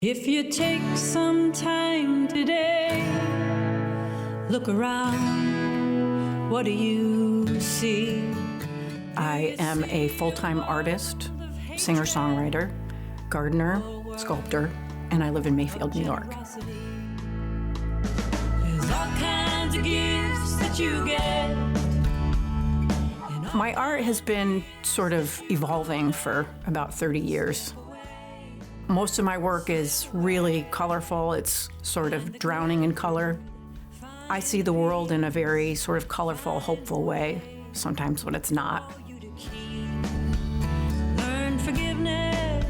If you take some time today, look around, what do you see? I am a full-time artist, singer-songwriter, gardener, sculptor, and I live in Mayfield, New York. There's all kinds of gifts that you get. My art has been sort of evolving for about 30 years. Most of my work is really colorful. It's sort of drowning in color. I see the world in a very sort of colorful, hopeful way, sometimes when it's not. Learn forgiveness.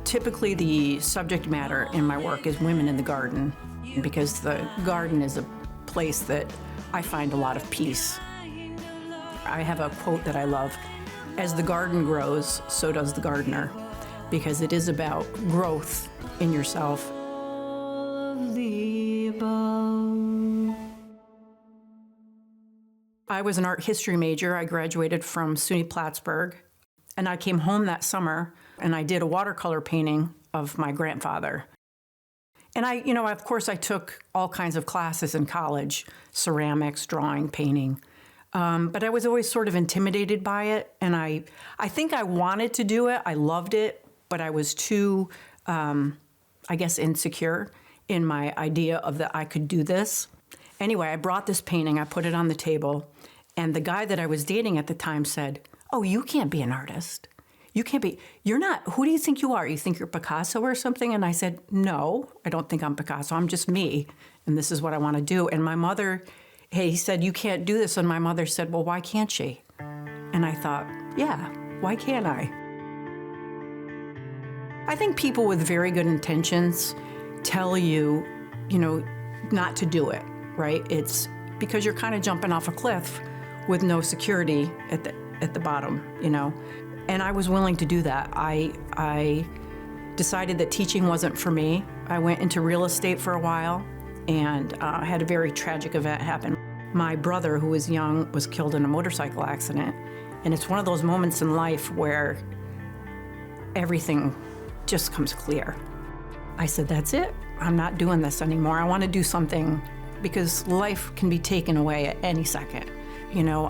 Typically, the subject matter in my work is women in the garden, because the garden is a place that I find a lot of peace. I have a quote that I love: "As the garden grows, so does the gardener," because it is about growth in yourself. All of the above. I was an art history major. I graduated from SUNY Plattsburgh, and I came home that summer and I did a watercolor painting of my grandfather. And of course, I took all kinds of classes in college: ceramics, drawing, painting. But I was always sort of intimidated by it, and I think I wanted to do it. I loved it, but I was too, insecure in my idea of that I could do this. Anyway, I brought this painting, I put it on the table, and the guy that I was dating at the time said, "Oh, you can't be an artist. You can't be, you're not, who do you think you are? You think you're Picasso or something?" And I said, "No, I don't think I'm Picasso. I'm just me, and this is what I want to do." And my mother, he said, "You can't do this." And my mother said, "Well, why can't she?" And I thought, yeah, why can't I? I think people with very good intentions tell you, not to do it, right? It's because you're kind of jumping off a cliff with no security at the bottom, And I was willing to do that. I decided that teaching wasn't for me. I went into real estate for a while and had a very tragic event happen. My brother, who was young, was killed in a motorcycle accident. And it's one of those moments in life where everything just comes clear. I said, that's it. I'm not doing this anymore. I want to do something, because life can be taken away at any second.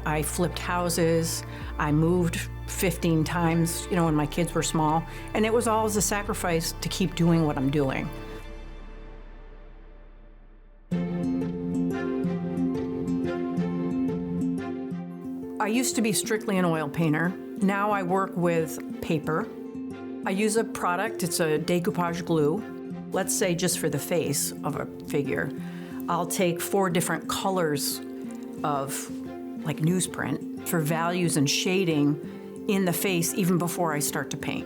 I flipped houses. I moved 15 times, when my kids were small. And it was all as a sacrifice to keep doing what I'm doing. I used to be strictly an oil painter. Now I work with paper. I use a product, it's a decoupage glue. Let's say just for the face of a figure, I'll take 4 different colors of like newsprint for values and shading in the face even before I start to paint.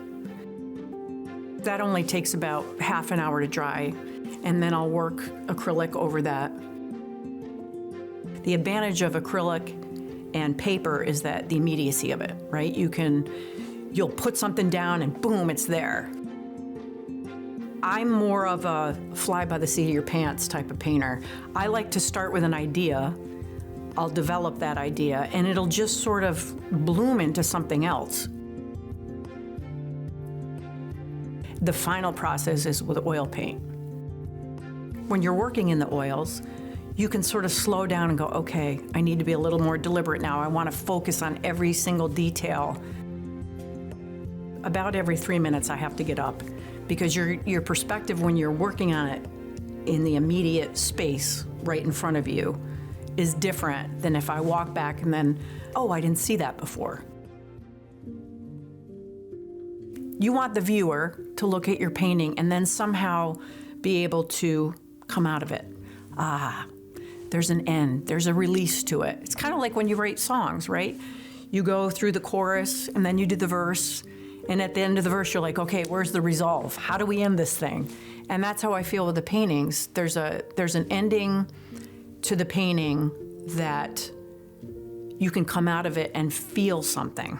That only takes about half an hour to dry, and then I'll work acrylic over that. The advantage of acrylic and paper is that the immediacy of it, right? You'll put something down and boom, it's there. I'm more of a fly by the seat of your pants type of painter. I like to start with an idea. I'll develop that idea and it'll just sort of bloom into something else. The final process is with oil paint. When you're working in the oils, you can sort of slow down and go, okay, I need to be a little more deliberate now. I want to focus on every single detail. About every 3 minutes I have to get up, because your perspective when you're working on it in the immediate space right in front of you is different than if I walk back and then, oh, I didn't see that before. You want the viewer to look at your painting and then somehow be able to come out of it. There's an end, there's a release to it. It's kind of like when you write songs, right? You go through the chorus and then you do the verse, and at the end of the verse, you're like, okay, where's the resolve? How do we end this thing? And that's how I feel with the paintings. There's an ending to the painting that you can come out of it and feel something.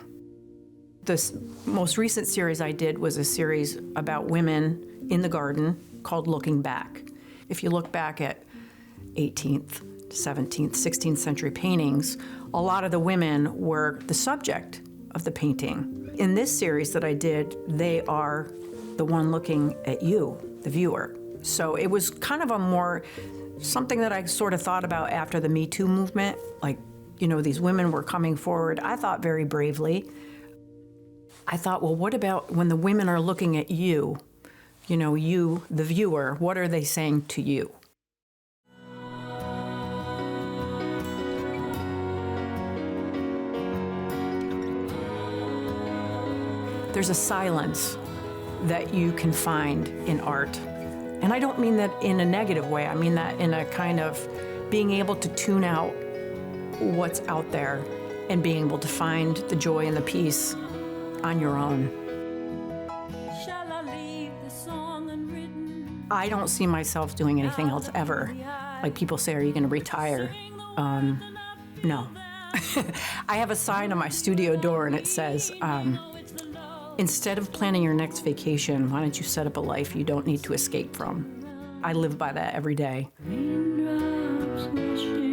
This most recent series I did was a series about women in the garden called Looking Back. If you look back at 18th, 17th, 16th century paintings, a lot of the women were the subject of the painting. In this series that I did, they are the one looking at you, the viewer. So it was kind of something that I sort of thought about after the Me Too movement. Like, these women were coming forward, I thought very bravely. I thought, well, what about when the women are looking at you, you, the viewer, what are they saying to you? There's a silence that you can find in art. And I don't mean that in a negative way. I mean that in a kind of being able to tune out what's out there and being able to find the joy and the peace on your own. Shall I leave the song unwritten? I don't see myself doing anything else ever. Like people say, are you going to retire? No. I have a sign on my studio door and it says, instead of planning your next vacation, why don't you set up a life you don't need to escape from? I live by that every day. Raindrops washing